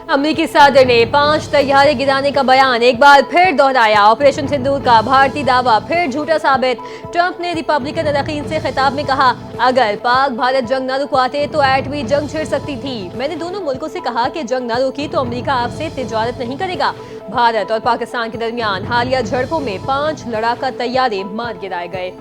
امریکی صدر نے 5 طیارے گرانے کا بیان ایک بار پھر دہرایا۔ آپریشن سندور کا بھارتی دعویٰ پھر جھوٹا ثابت۔ ٹرمپ نے ریپبلکن اراکین سے خطاب میں کہا، اگر پاک بھارت جنگ نہ رکواتے تو ایٹمی جنگ چھڑ سکتی تھی۔ میں نے دونوں ملکوں سے کہا کہ جنگ نہ روکی تو امریکہ آپ سے تجارت نہیں کرے گا۔ بھارت اور پاکستان کے درمیان حالیہ جھڑپوں میں 5 لڑاکا طیارے مار گرائے گئے۔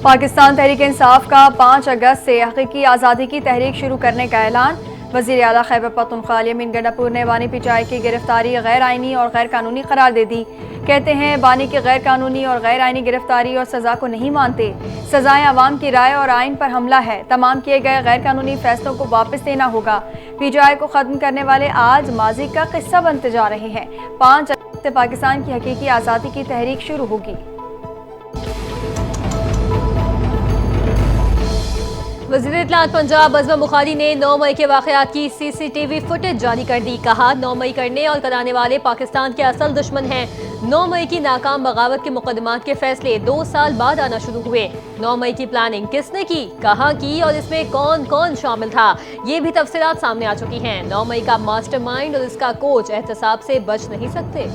پاکستان تحریک انصاف کا 5 اگست سے حقیقی آزادی کی تحریک شروع کرنے کا اعلان۔ وزیر اعلیٰ خیبر پختونخوا یمین گنڈاپور نے بانی پیٹائی کی گرفتاری غیر آئینی اور غیر قانونی قرار دے دی۔ کہتے ہیں بانی کی غیر قانونی اور غیر آئینی گرفتاری اور سزا کو نہیں مانتے۔ سزائیں عوام کی رائے اور آئین پر حملہ ہے۔ تمام کیے گئے غیر قانونی فیصلوں کو واپس لینا ہوگا۔ پی ٹی آئی کو ختم کرنے والے آج ماضی کا قصہ بنتے جا رہے ہیں۔ 5 اگست سے پاکستان کی حقیقی آزادی کی تحریک شروع ہوگی۔ وزیر اطلاعات پنجاب عظمت بخاری نے 9 مئی کے واقعات کی سی سی ٹی وی فوٹیج جاری کر دی۔ کہا، 9 مئی کرنے اور کرانے والے پاکستان کے اصل دشمن ہیں۔ 9 مئی کی ناکام بغاوت کے مقدمات کے فیصلے 2 سال بعد آنا شروع ہوئے۔ 9 مئی کی پلاننگ کس نے کی، کہاں کی اور اس میں کون کون شامل تھا، یہ بھی تفصیلات سامنے آ چکی ہیں۔ 9 مئی کا ماسٹر مائنڈ اور اس کا کوچ احتساب سے بچ نہیں سکتے۔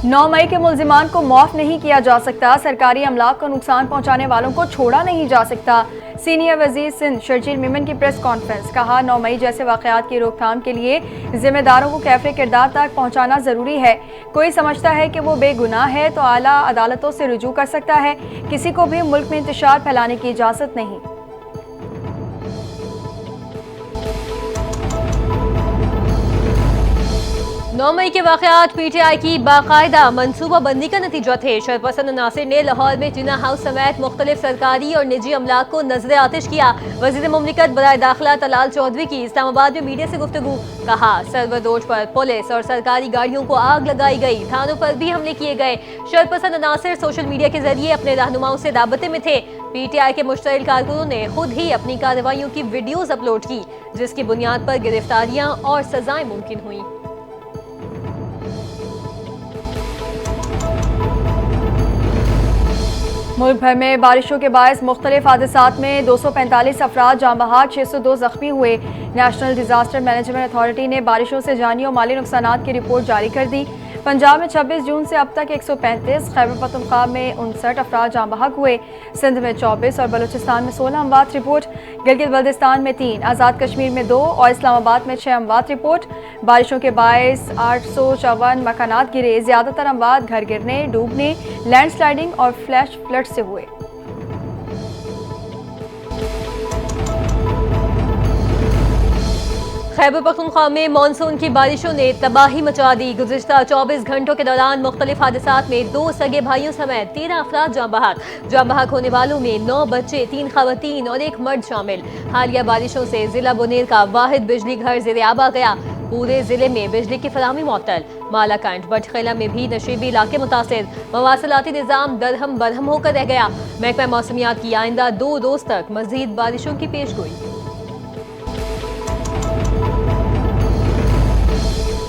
9 مئی کے ملزمان کو معاف نہیں کیا جا سکتا۔ سرکاری املاک کو نقصان پہنچانے والوں کو چھوڑا نہیں جا سکتا۔ سینئر وزیر سندھ شرجیل میمن کی پریس کانفرنس۔ کہا، 9 مئی جیسے واقعات کی روک تھام کے لیے ذمہ داروں کو کیفر کردار تک پہنچانا ضروری ہے۔ کوئی سمجھتا ہے کہ وہ بے گناہ ہے تو اعلیٰ عدالتوں سے رجوع کر سکتا ہے۔ کسی کو بھی ملک میں انتشار پھیلانے کی اجازت نہیں۔ 9 مئی کے واقعات پی ٹی آئی کی باقاعدہ منصوبہ بندی کا نتیجہ تھے۔ شرپسند عناصر نے لاہور میں ٹینا ہاؤس سمیت مختلف سرکاری اور نجی املاک کو نظر آتش کیا۔ وزیر مملکت برائے داخلہ طلال چودھری کی اسلام آباد میں میڈیا سے گفتگو۔ کہا، سرور روڈ پر پولیس اور سرکاری گاڑیوں کو آگ لگائی گئی، تھانوں پر بھی حملے کیے گئے۔ شرپسند عناصر سوشل میڈیا کے ذریعے اپنے رہنماؤں سے رابطے میں تھے۔ پی ٹی آئی کے مشتعل کارکنوں نے خود ہی اپنی کارروائیوں کی ویڈیوز اپلوڈ کی، جس کی بنیاد پر گرفتاریاں اور سزائیں ممکن ہوئیں۔ ملک بھر میں بارشوں کے باعث مختلف حادثات میں 245 افراد جاں بحق، 602 زخمی ہوئے۔ نیشنل ڈیزاسٹر مینجمنٹ اتھارٹی نے بارشوں سے جانی اور مالی نقصانات کی رپورٹ جاری کر دی۔ پنجاب میں 26 جون سے اب تک 135، خیبر پختونخوا میں 59 افراد جاں بحق ہوئے، سندھ میں 24 اور بلوچستان میں 16 اموات رپورٹ، گلگت بلتستان میں 3، آزاد کشمیر میں 2 اور اسلام آباد میں 6 اموات رپورٹ۔ بارشوں کے باعث 854 مکانات گرے، زیادہ تر اموات گھر گرنے، ڈوبنے، لینڈ سلائڈنگ اور فلیش فلڈ سے ہوئے۔ خیبر پختونخوا میں مانسون کی بارشوں نے تباہی مچا دی۔ گزشتہ 24 گھنٹوں کے دوران مختلف حادثات میں 2 سگے بھائیوں سمیت 13 افراد جاں بحق۔ جاں بحق ہونے والوں میں 9 بچے، 3 خواتین اور 1 مرد شامل۔ حالیہ بارشوں سے ضلع بنیر کا واحد بجلی گھر زیر آب آ گیا۔ پورے ضلع میں بجلی کی فراہمی معطل۔ مالاکنڈ، بٹخیلہ میں بھی نشیبی علاقے متاثر۔ مواصلاتی نظام درہم برہم ہو کر رہ گیا۔ محکمہ موسمیات کی آئندہ 2 روز تک مزید بارشوں کی پیش گوئی۔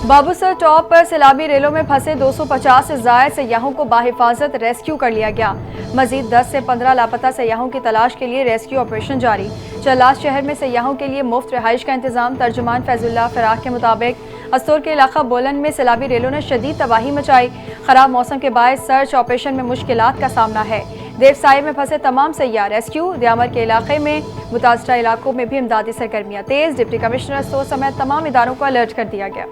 بابو سر ٹاپ پر سیلابی ریلوں میں پھنسے 250 سے زائد سیاحوں کو بحفاظت ریسکیو کر لیا گیا۔ مزید 10 سے 15 لاپتہ سیاحوں کی تلاش کے لیے ریسکیو آپریشن جاری۔ چلاس شہر میں سیاحوں کے لیے مفت رہائش کا انتظام۔ ترجمان فیض اللہ فراق کے مطابق استور کے علاقہ بولن میں سیلابی ریلوں نے شدید تباہی مچائی۔ خراب موسم کے باعث سرچ آپریشن میں مشکلات کا سامنا ہے۔ دیوسائی میں پھنسے تمام سیاح ریسکیو۔ دیامر کے علاقے میں متاثرہ علاقوں میں بھی امدادی سرگرمیاں تیز۔ ڈپٹی کمشنر استور سمیت تمام اداروں کو الرٹ کر دیا گیا۔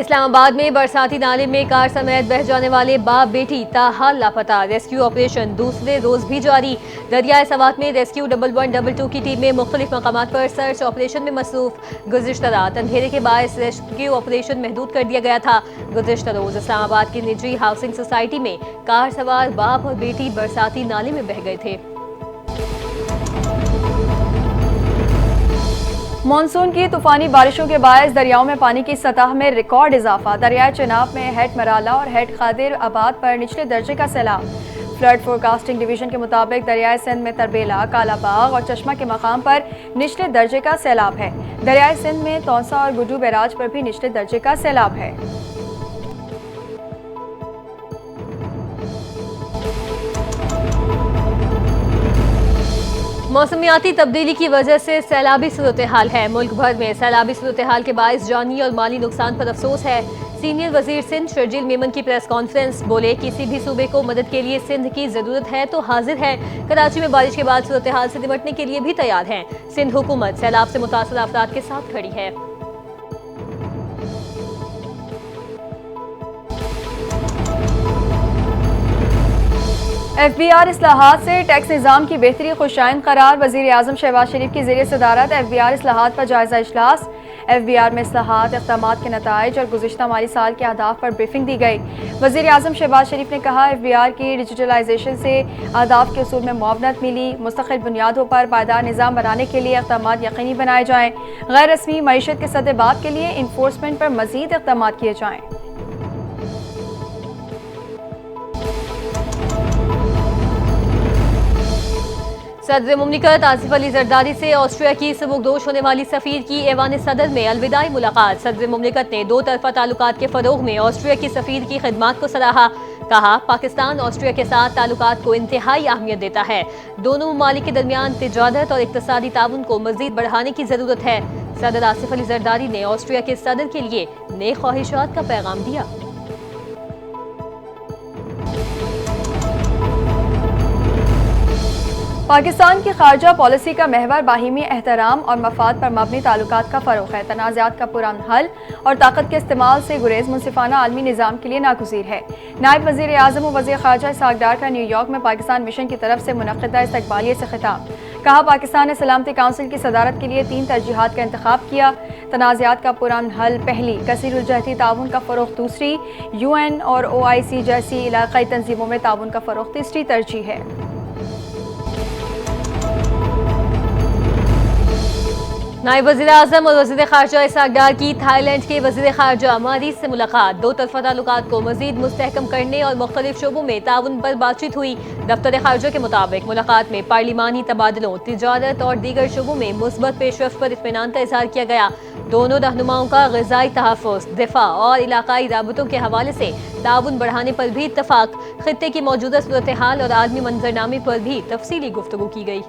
اسلام آباد میں برساتی نالے میں کار سمیت بہہ جانے والے باپ بیٹی تاحال لاپتہ۔ ریسکیو آپریشن دوسرے روز بھی جاری۔ دریائے سوات میں ریسکیو 1112 کی ٹیمیں مختلف مقامات پر سرچ آپریشن میں مصروف۔ گزشتہ رات اندھیرے کے باعث ریسکیو آپریشن محدود کر دیا گیا تھا۔ گزشتہ روز اسلام آباد کی نجی ہاؤسنگ سوسائٹی میں کار سوار باپ اور بیٹی برساتی نالے میں بہہ گئے تھے۔ मानसून की तूफानी बारिशों के बायस दरियाओं में पानी की सतह में रिकॉर्ड इजाफा। दरियाए चिनाब में हेड मराला और हेड खादिर आबाद पर निचले दर्जे का सैलाब। फ्लड फोरकास्टिंग डिवीजन के मुताबिक दरियाए सिंध में तरबेला, कालाबाग और चश्मा के मकाम पर निचले दर्जे का सैलाब है। दरियाए सिंध में तौसा और गुड्डू बैराज पर भी निचले दर्जे का सैलाब है। मौसमियाती तब्दीली की वजह से सैलाबी सूरत हाल है। मुल्क भर में सैलाबी सूरत हाल के बायस जानी और माली नुकसान पर अफसोस है। सीनियर वजीर सिंध शर्जील मेमन की प्रेस कॉन्फ्रेंस, बोले किसी भी सूबे को मदद के लिए सिंध की जरूरत है तो हाजिर है। कराची में बारिश के बाद सूरत हाल से निपटने के लिए भी तैयार है। सिंध हुकूमत सैलाब से मुतासर अफराद के साथ खड़ी है। FBR इस्लाहात से टैक्स निज़ाम की बेहतरी खुशाइन करार। वज़ीर आज़म शहबाज शरीफ की ज़ेर सदारत FBR इस्लाहात पर जायज़ा इजलास। FBR में इस्लाहात, इक़दामात के नताइज और गुज़िश्ता माली साल के अहदाफ पर ब्रीफिंग दी गई। वज़ीर आज़म शहबाज शरीफ ने कहा, FBR की डिजिटलाइजेशन से अहदाफ के उसूल में मुआवनत मिली। मुस्तक़िल बुनियादों पर पायदार निज़ाम बनाने के लिए इक़दामात यकीनी बनाए जाएँ। गैर रस्मी मईशत के सद्देबाब के लिए इन्फोर्समेंट पर मज़ीद इक़दामात किए जाएँ। सदर मुमलिकत आसिफ अली जरदारी से ऑस्ट्रिया की सबकदोश होने वाली सफ़ीर की ऐवान सदर में अलविदाई मुलाकात। सदर मुमलिकत ने दो तरफा ताल्लुकात के फ़रोग़ में ऑस्ट्रिया की सफ़ीर की खिदमात को सराहा। कहा, पाकिस्तान ऑस्ट्रिया के साथ ताल्लुकात को इंतहाई अहमियत देता है। दोनों ममालिक के दरमियान तिजारत और इक़्तिसादी ताउन को मज़ीद बढ़ाने की ज़रूरत है। सदर आसिफ अली जरदारी ने ऑस्ट्रिया के सदर के लिए नेक ख्वाहिशात का पैगाम दिया। पाकिस्तान की खारजा पॉलिसी का महवर बाहिमी एहतराम और मफाद पर मबनी ताल्लुकात का फ़रोग़ है। तनाज़ात का पुरअमन हल और ताकत के इस्तेमाल से गुरेज मुनसिफाना आलमी निज़ाम के लिए नागुज़ीर है। नायब वज़ीर आज़म और वज़ीर ख़ारजा इसहाक़ डार का न्यूयॉर्क में पाकिस्तान मिशन की तरफ से मुनक़्क़दा इस्तक़बालिया से खिताब। कहा, पाकिस्तान ने सलामती काउंसिल की सदारत के लिए 3 तरजीहात का इंतख़ाब किया। तनाज़ात का पुरअमन हल पहली, कसीरुलजहती ताउन का फ़रोग़ दूसरी, UN और OIC जैसी इलाक़ाई तंजीमों में ताउन का फ़रोग़ तीसरी तरजीह है। नायब वज़ीर आज़म और वज़ीर ख़ारजा इसहाक़ डार की थाईलैंड के वज़ीर ख़ारजा मारीज से मुलाकात। दो तरफ़ा ताल्लुकात को मज़ीद मुस्तहकम करने और मुख्तलिफ शोबों में ताउन पर बातचीत हुई। दफ्तर ख़ारजा के मुताबिक मुलाकात में पार्लिमानी तबादलों, तिजारत और दीगर शोबों में मुस्बत पेशरफ्त पर इत्मीनान का इज़हार किया गया। दोनों रहनुमाओं का ग़िज़ाई तहफ़्फ़ुज़, दिफ़ा और इलाक़ाई राबतों के हवाले से ताउन बढ़ाने पर भी इत्तफ़ाक़। ख़ित्ते की मौजूदा सूरत हाल और आलमी मंजरनामे पर भी तफसीली गुफ्तगू की गई।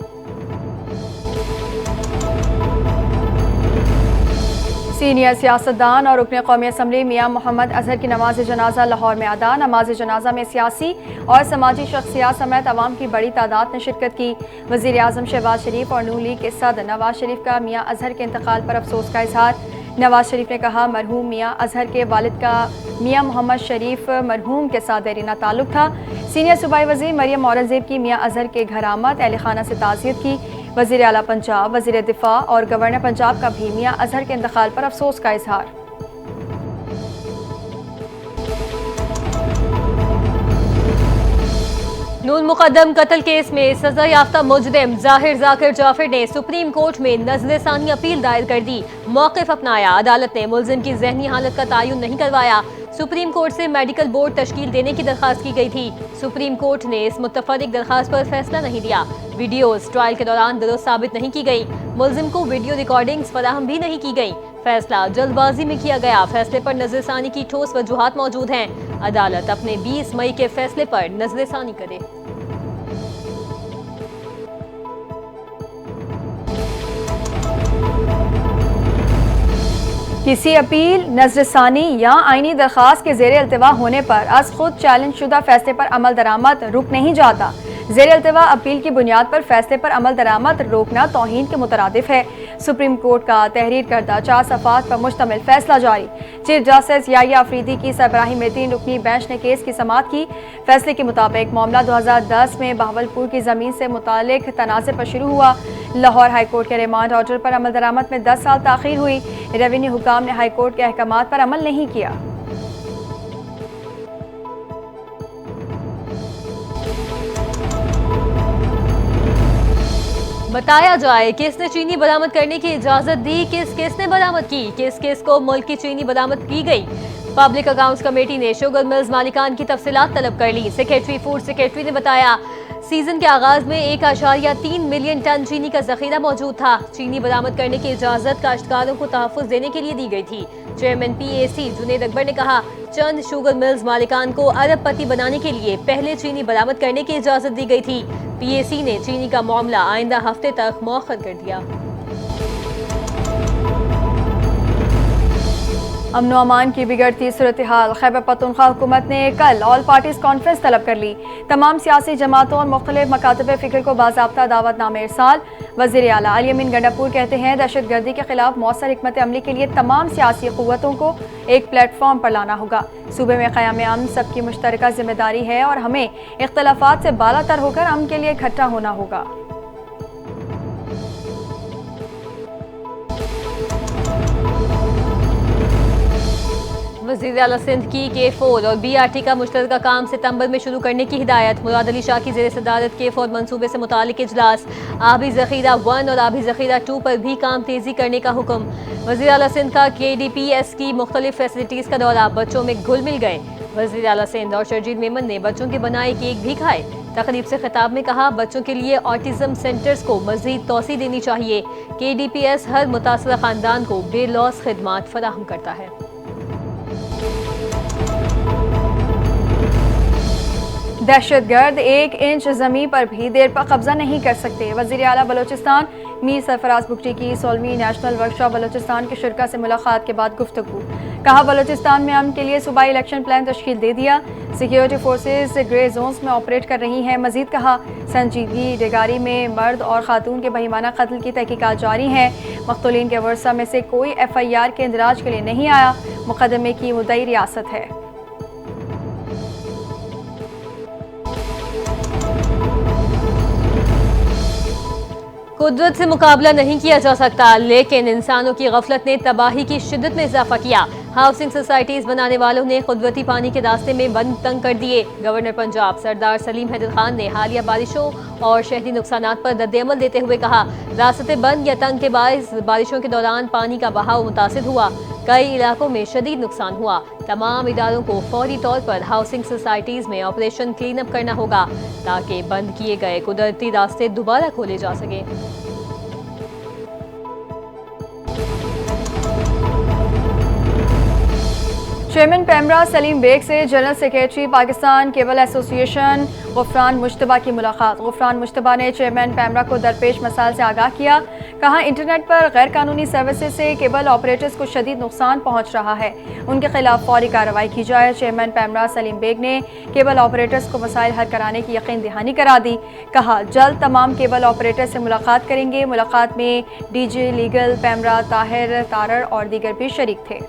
सीनियर सियासतदान और रुकन कौमी असम्बली मियाँ मोहम्मद अजहर की नमाज जनाजा लाहौर में अदा। नमाज जनाजा में सियासी और समाजी शख्सियात समेत अवाम की बड़ी तादाद ने शिरकत की। वज़ीर आज़म शहबाज शरीफ और नून लीग के सदर नवाज शरीफ का मियाँ अजहर के इंतकाल पर अफसोस का इजहार। नवाज शरीफ ने कहा, मरहूम मियाँ अजहर के वालिद का मियाँ मोहम्मद शरीफ मरहूम के साथ देरीना ताल्लुक था। सीनियर सूबाई वज़ीर मरियम औरंगज़ेब की मियाँ अजहर के घर आमद, अहल खाना से ताज़ियत की। वज़ीर आला पंजाब, वज़ीर दिफा और गवर्नर पंजाब का भी मियाँ अजहर के इंतकाल पर अफसोस का इजहार। नून मुकद्दम कत्ल केस में सजा याफ्ता मुजरिम ज़ाहिर ज़ाकिर जाफर ने सुप्रीम कोर्ट में नज़र-ए-सानी अपील दायर कर दी। मौक़िफ़ अपनाया, अदालत ने मुलजिम की ज़हनी हालत का तयन नहीं करवाया। सुप्रीम कोर्ट से मेडिकल बोर्ड तश्कील देने की दरख्वास्त की गई थी। सुप्रीम कोर्ट ने इस मुत्तफ़रिक दरख्वास्त पर फैसला नहीं दिया। वीडियोज़ ट्रायल के दौरान दुरुस्त साबित नहीं की गई। मुलजिम को वीडियो रिकॉर्डिंग्स फराहम भी नहीं की गई। फैसला जल्दबाजी में किया गया। फैसले पर नज़र-ए-सानी की ठोस वजूहात मौजूद हैं। अदालत अपने 20 मई के फैसले पर नज़र-ए-सानी करे। किसी अपील, नज़र-ए-सानी या आईनी दरख्वास्त के ज़ेर अल्तवा होने पर अज खुद चैलेंज शुदा फैसले पर अमल दरामद रुक नहीं जाता। ज़ेर अल्तवा अपील की बुनियाद पर फैसले पर अमल दरामद रोकना तौहीन के मुतरादिफ है। सुप्रीम कोर्ट का तहरीर करदा 4 सफ़ात पर मुश्तमिल फैसला जारी। चीफ जस्टिस याहिया अफरीदी की सरबराही में 3 रुकनी बेंच ने केस की समाअत की। फैसले के मुताबिक मामला 2010 में बहावलपुर की ज़मीन से मुतालिक तनाज़े पर शुरू हुआ। लाहौर हाई कोर्ट के रिमांड ऑर्डर पर अमल दरामद में 10 साल ताख़ीर हुई। रेवेन्यू हुकाम ने हाई कोर्ट के अहकामात पर अमल नहीं किया। बताया जाए किसने चीनी बरामद करने की इजाजत दी, किसने बरामद की, किस को मुल्क की चीनी बरामद की गई। पब्लिक अकाउंट्स कमेटी ने शुगर मिल्स मालिकान की तफसीलात तलब कर ली। सेक्रेटरी फूड सेक्रेटरी ने बताया सीजन के आगाज में 1.3 मिलियन टन चीनी का जखीरा मौजूद था। चीनी बरामद करने की इजाजत काश्तकारों को तहफ्फुज देने के लिए दी गई थी। चेयरमैन PAC जुनेद अकबर ने कहा चंद शुगर मिल्स मालिकान को अरबपति बनाने के लिए पहले चीनी बरामद करने की इजाजत दी गई थी। PAC ने चीनी का मामला आइंदा हफ्ते तक मौखर कर दिया। अमन अमान की बिगड़ती सूरत हाल, खैबर पख्तूनख्वा हुकूमत ने कल ऑल पार्टीज कॉन्फ्रेंस तलब कर ली। तमाम सियासी जमातों और मुख्तलिफ मकातब फ़िक्र को बाज़ाब्ता दावतनामे इरसाल। वज़ीर आला अली अमीन गंडापुर कहते हैं दहशत गर्दी के खिलाफ मौसर हिकमत अमली के लिए तमाम सियासी क़ुव्वतों को एक प्लेटफॉर्म पर लाना होगा। सूबे में क़याम अमन सबकी मुश्तरका जिम्मेदारी है और हमें इख्तलाफात से बालातर होकर अमन के लिए इकट्ठा होना होगा। वज़ीर आला सिंध की K4 और BRT का मुश्तरका काम सितंबर में शुरू करने की हिदायत। मुराद अली शाह की ज़ेर सदारत K4 मनसूबे से मुतालिक इजलास। आबी ज़ख़ीरा 1 और आबी ज़ख़ीरा 2 पर भी काम तेज़ी करने का हुक्म। वज़ीर आला सिंध का KDPS की मुख्तलिफ फैसिलिटीज़ का दौरा, बच्चों में घुल मिल गए। वज़ीर आला सिंध और शर्जील मेमन ने बच्चों के बनाए केक भी खाए। तकरीब से खिताब में कहा बच्चों के लिए ऑटिज़म सेंटर्स को मज़ीद तोसी देनी चाहिए। KDPS हर मुतासरा ख़ानदान को बेलौस खिदमात फराहम करता है। दहशतगर्द 1 इंच ज़मीन पर भी देर पर कब्जा नहीं कर सकते। वज़ीर आला बलोचिस्तान मीर सरफराज बुगटी की 16वीं नेशनल वर्कशॉप बलोचिस्तान के शुरका से मुलाकात के बाद गुफ्तगू। कहा बलोचिस्तान में अमन के लिए सूबाई इलेक्शन प्लान तश्कील दे दिया। सिक्योरिटी फोर्सेस ग्रे जोन्स में ऑपरेट कर रही हैं। मजीद कहा संजीदगी डेगारी में मर्द और खातून के बहिमाना कत्ल की तहकीकात जारी हैं। मख्तूलीन के वर्सा में से कोई FIR के इंदराज के लिए नहीं आया। मुकदमे की मुद्दई रियासत है। कुदरत से मुकाबला नहीं किया जा सकता, लेकिन इंसानों की गफलत ने तबाही की शिद्दत में इजाफा किया। हाउसिंग सोसाइटीज बनाने वालों ने कुदरती पानी के रास्ते में बंद तंग कर दिए। गवर्नर पंजाब सरदार सलीम हैदर खान ने हालिया बारिशों और शहरी नुकसानात पर रद्द-ए-अमल देते हुए कहा रास्ते बंद या तंग के बायस बारिशों के दौरान पानी का बहाव मुतासिर हुआ। कई इलाकों में शदीद नुकसान हुआ। तमाम इदारों को फौरी तौर पर हाउसिंग सोसाइटीज में ऑपरेशन क्लीन अप करना होगा ताकि बंद किए गए कुदरती रास्ते दोबारा खोले जा सके। चेयरमैन पैमरा सलीम बेग से general secretary Pakistan cable association Gufran Mushtaba की मुलाकात। गुफरान मुश्तबा ने चेयरमैन पैमरा को दरपेश मसाइल से आगाह किया। कहा इंटरनेट पर गैर कानूनी सर्विसेज से केबल ऑपरेटर्स को शदीद नुकसान पहुंच रहा है, उनके खिलाफ फौरी कार्रवाई की जाए। चेयरमैन पैमरा सलीम बेग ने केबल ऑपरेटर्स को मसाइल हल कराने की यकीन दहानी करा दी। कहा जल्द तमाम केबल ऑपरेटर से मुलाकात करेंगे। मुलाकात में DJ लीगल पैमरा ताहिर तारड़ और दीगर भी शरीक थे।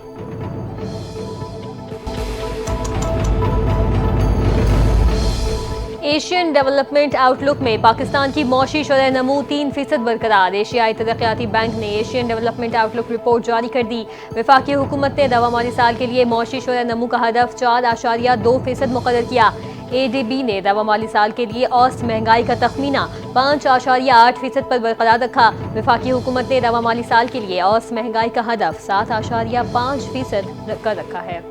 एशियन डेवलपमेंट आउटलुक में पाकिस्तान की मौशी शरह नमू 3% बरकरार। एशियाई तरक्याती बैंक ने एशियन डेवलपमेंट आउटलुक रिपोर्ट जारी कर दी। वफाकी हुकूमत ने रवा माली साल के लिए मौशी शरह नमू का हदफ 4.2% मुकर्रर किया। ADB ने रवा माली साल के लिए औसत महंगाई का तखमीना 5.8% पर बरकरार रखा। वफाकी हुकूमत ने रवा माली साल के लिए औसत महंगाई का हदफ 7.5% कर रखा है।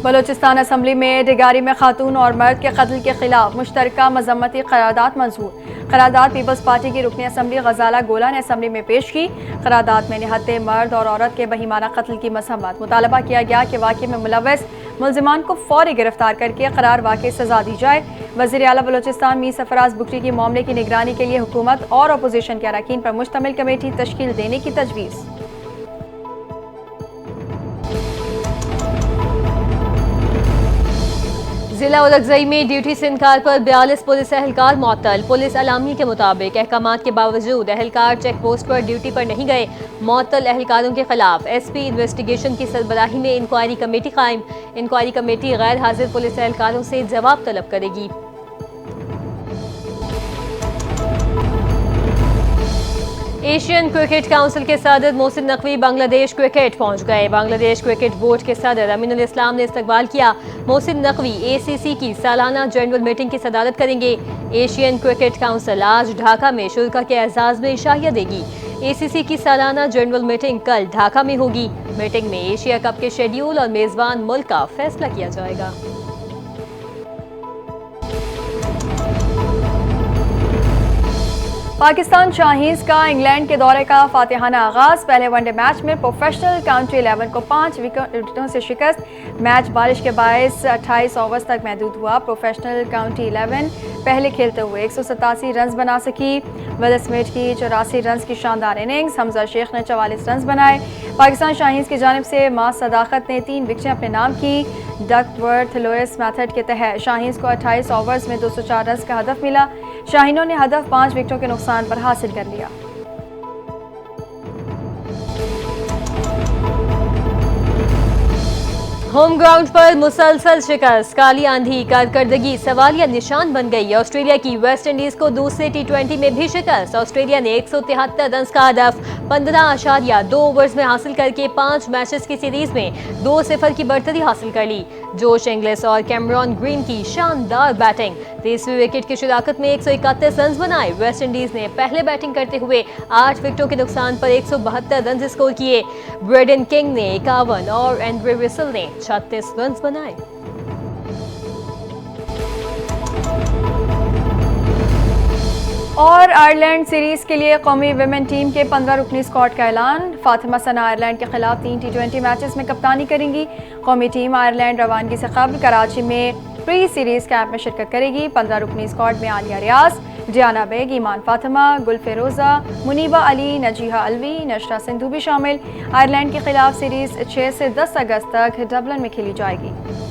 बलोचिस्तान असम्बली में डेगारी में खातून और मर्द के कत्ल के खिलाफ मुश्तरका मजम्मती करारदाद मंजूर। करारदाद पीपल्स पार्टी की रुकनी असम्बली गजाला गोला ने असम्बली में पेश की। करारदाद में निहत्ते मर्द और औरत के बहिमाना कत्ल की मजम्मत। मुतालबा किया गया कि वाक़े में मुलव्वस मुल्जिमान को फौरी गिरफ्तार करके करार वाक़े सजा दी जाए। वज़ीर आला बलोचिस्तान मीर सरफराज बुगटी की मामले की निगरानी के लिए हुकूमत और अपोजिशन के अरकान पर मुश्तमिल कमेटी तश्कील देने की तजवीज़। जिला उलगजई में ड्यूटी से इनकार पर 42 पुलिस एहलकार मुअत्तल। पुलिस अलामी के मुताबिक अहकामात के बावजूद एहलकार चेक पोस्ट पर ड्यूटी पर नहीं गए। मुअत्तल एहलकारों के खिलाफ SP इन्वेस्टिगेशन की सरबराही में इंक्वायरी कमेटी कायम। इंक्वायरी कमेटी गैर हाजिर पुलिस एहलकारों से जवाब तलब करेगी। एशियन क्रिकेट काउंसिल के सदर मोहसिन नकवी बांग्लादेश क्रिकेट पहुंच गए। बांग्लादेश क्रिकेट बोर्ड के सदर अमीनुल इस्लाम ने इस्तकबाल किया। मोहसिन नकवी एसीसी की सालाना जनरल मीटिंग की सदारत करेंगे। एशियन क्रिकेट काउंसिल आज ढाका में शुल्का के एजाज में इशाहिया देगी। एसीसी की सालाना जनरल मीटिंग कल ढाका में होगी। मीटिंग में एशिया कप के शेड्यूल और मेजबान मुल्क का फैसला किया जाएगा। पाकिस्तान शाहीन्स का इंग्लैंड के दौरे का फातिहाना आगाज। पहले वनडे मैच में प्रोफेशनल काउंटी 11 को 5 विकेटों से शिकस्त। मैच बारिश के बायस 28 ओवर्स तक महदूद हुआ। प्रोफेशनल काउंटी 11 पहले खेलते हुए 187 रन बना सकी। विल स्मिथ की 84 रन की शानदार इनिंग्स। हमजा शेख ने 44 रन बनाए। पाकिस्तान शाहीन्स की जानिब से मास सदाकत ने 3 विकेटें अपने नाम की। डकवर्थ लुइस मेथड के तहत शाहीन्स को 28 ओवर्स में 204 रन का हदफ मिला। शाहीनों ने हदफ 5 विकेटों के नुकसान पर हासिल कर लिया। होम ग्राउंड पर मुसलसल शिकस्त। काली आंधी कारकर्दगी सवालिया निशान बन गई। ऑस्ट्रेलिया की वेस्ट इंडीज को दूसरे टी20 में भी शिकस्त। ऑस्ट्रेलिया ने 173 रन का हदफ 15.2 ओवर्स में हासिल करके 5 मैचेस की सीरीज में 2-0 की बढ़तरी हासिल कर ली। जोश इंग्लिस और कैमरॉन ग्रीन की शानदार बैटिंग। 30वीं विकेट की शिराकत में 131 रन बनाए। वेस्ट इंडीज ने पहले बैटिंग करते हुए 8 विकेटों के नुकसान पर 172 रन स्कोर किए। ब्रेडन किंग ने 51 और एंड्रे रसेल ने 36 रन बनाए। और आयरलैंड सीरीज के लिए कौमी विमेन टीम के 15 रुकनी स्क्वाड का ऐलान। फातिमा सना आयरलैंड के खिलाफ 3 टी20 मैचेस में कप्तानी करेंगी। कौमी टीम आयरलैंड रवानगी से कबल कराची में प्री सीरीज कैंप में शिरकत करेगी। 15 रुकनी स्क्वाड में आलिया रियाज, जियाना बेग, ईमान फातिमा, गुल फेरोजा, मुनीबा अली, नजीहा अलवी, नशरा सिंधु भी शामिल। आयरलैंड के खिलाफ सीरीज 6 से 10 अगस्त तक डबलिन में खेली जाएगी।